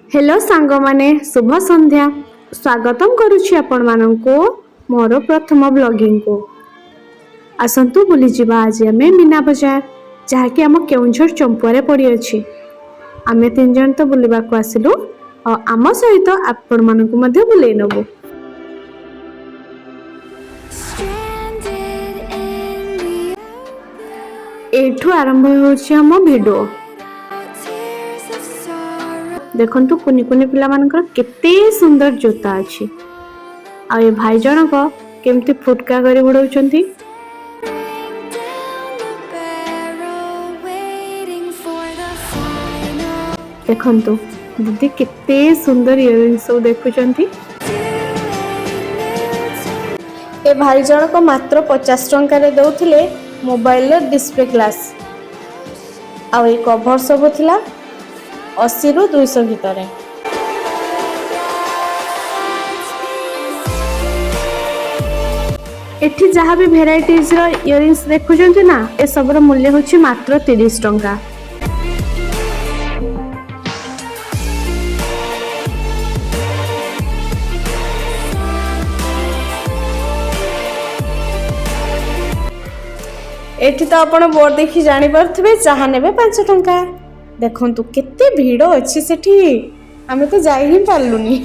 Hello सांग माने शुभ संध्या। स्वागतम करुछि आपण माननको मोर प्रथम ब्लॉगिंग को। आसंतु बुली जिबा आज आमे मीना बजार जहाँकि आम केउंझर चंपुआरे पड़ी अछि। आमे तीन जन तो बुलिबा को आसिलु और आम सहित आपण माननको मध्ये बुलेई नबु। एठू आरंभ होछि आम वीडियो। देखंतु कुनी कुनी पिला मानकर केते सुंदर जोता अछि। आ ए भाई जनक केमती फुटका करी उडौचंती। देखंतु दीदी केते सुंदर इयरिंग सब देखुचंती। ए भाई जनक मात्र 50 टंका रे दउथिले mobile row display glass. Uh A cover सब थिला 80 रु 200 भितरे। एठी जहाँ भी भेराइटीज रो इयरिंग्स देखुचंती ना ए सबरो मूल्य होछि मात्र 30 टंका। एठी तो आपण बोर्ड देखि जानि परथिबे चाहा नेबे 5 टंका। देखंतु केते भीड़ अछि सेठी आमे तो जाई ही पारलुनी।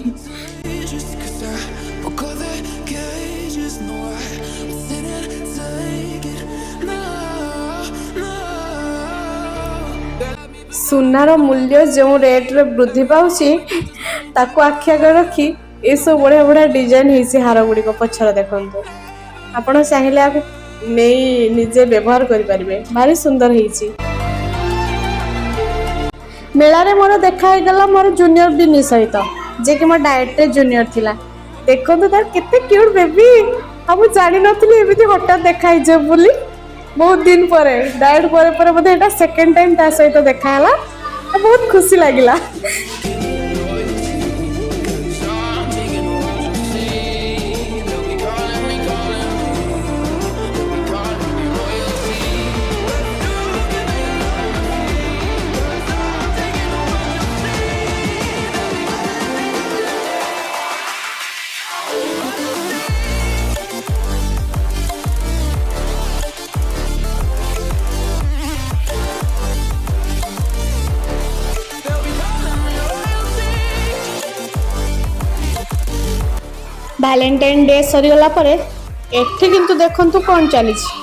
सुनार मूल्य जो रेट रे वृद्धि पाउछि ताको आखि आगे रखी ए सब बढ़िया बढ़िया डिजाइन हेसी हार गुडी को पछर देखंतु। आपण चाहिले आको नेई निजे व्यवहार करि परिबे भारी सुंदर हेछि। मेला रे मोर देखा हे गला मोर जूनियर बिनी सहित जे कि मोर डायट रे जूनियर थिला। देखंतु तार केते क्यूट बेबी। हम जानि नथली एबिति हठात देखा हे जे बोली। बहुत दिन परे डायट परे परे बोधे एटा सेकंड टाइम ता सहित देखा हला। बहुत खुशी लागिला। वैलेंटाइन डे सरीगला परे एठी किंतु देखंतु कोन चलीछि।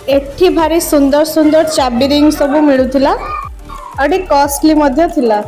एठी भारी सुंदर सुंदर चाबी रिंग सब मिलुथिला अडी कॉस्टली मध्य थिला।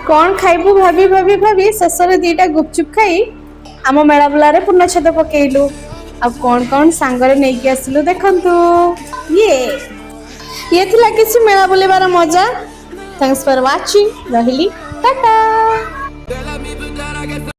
कौन खाइबू भाभी भाभी भाभी शेष में 2टा गुपचुप खाई आम मेला बुलारे पूर्णछेद पकेलु आ कौन कौन सांगरे नहीं आसिलु देखंतु ये थिला किसी मेला बुलेबार मजा थैंक्स फॉर वाचिंग रहिली टाटा।